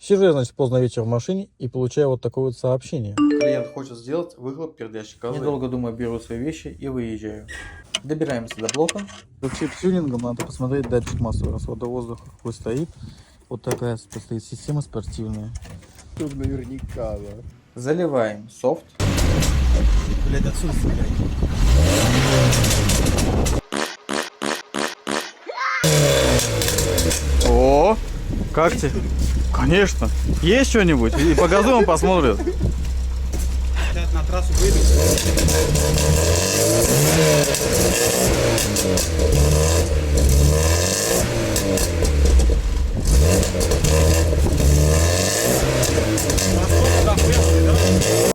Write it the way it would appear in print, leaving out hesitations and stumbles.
Сижу я, значит, поздно вечером в машине и получаю вот такое вот сообщение. Клиент хочет сделать выхлоп пердящей козы. Недолго думая, беру свои вещи и выезжаю. Добираемся до блока. За чип-тюнингом надо посмотреть датчик массового расхода воздуха, какой стоит. Вот такая стоит система спортивная. Тут наверняка, да. Заливаем софт. Блять, отсюда стреляй. О, как тебе? Конечно. Есть что-нибудь? И по газу он посмотрит. Сейчас на трассу выйдем.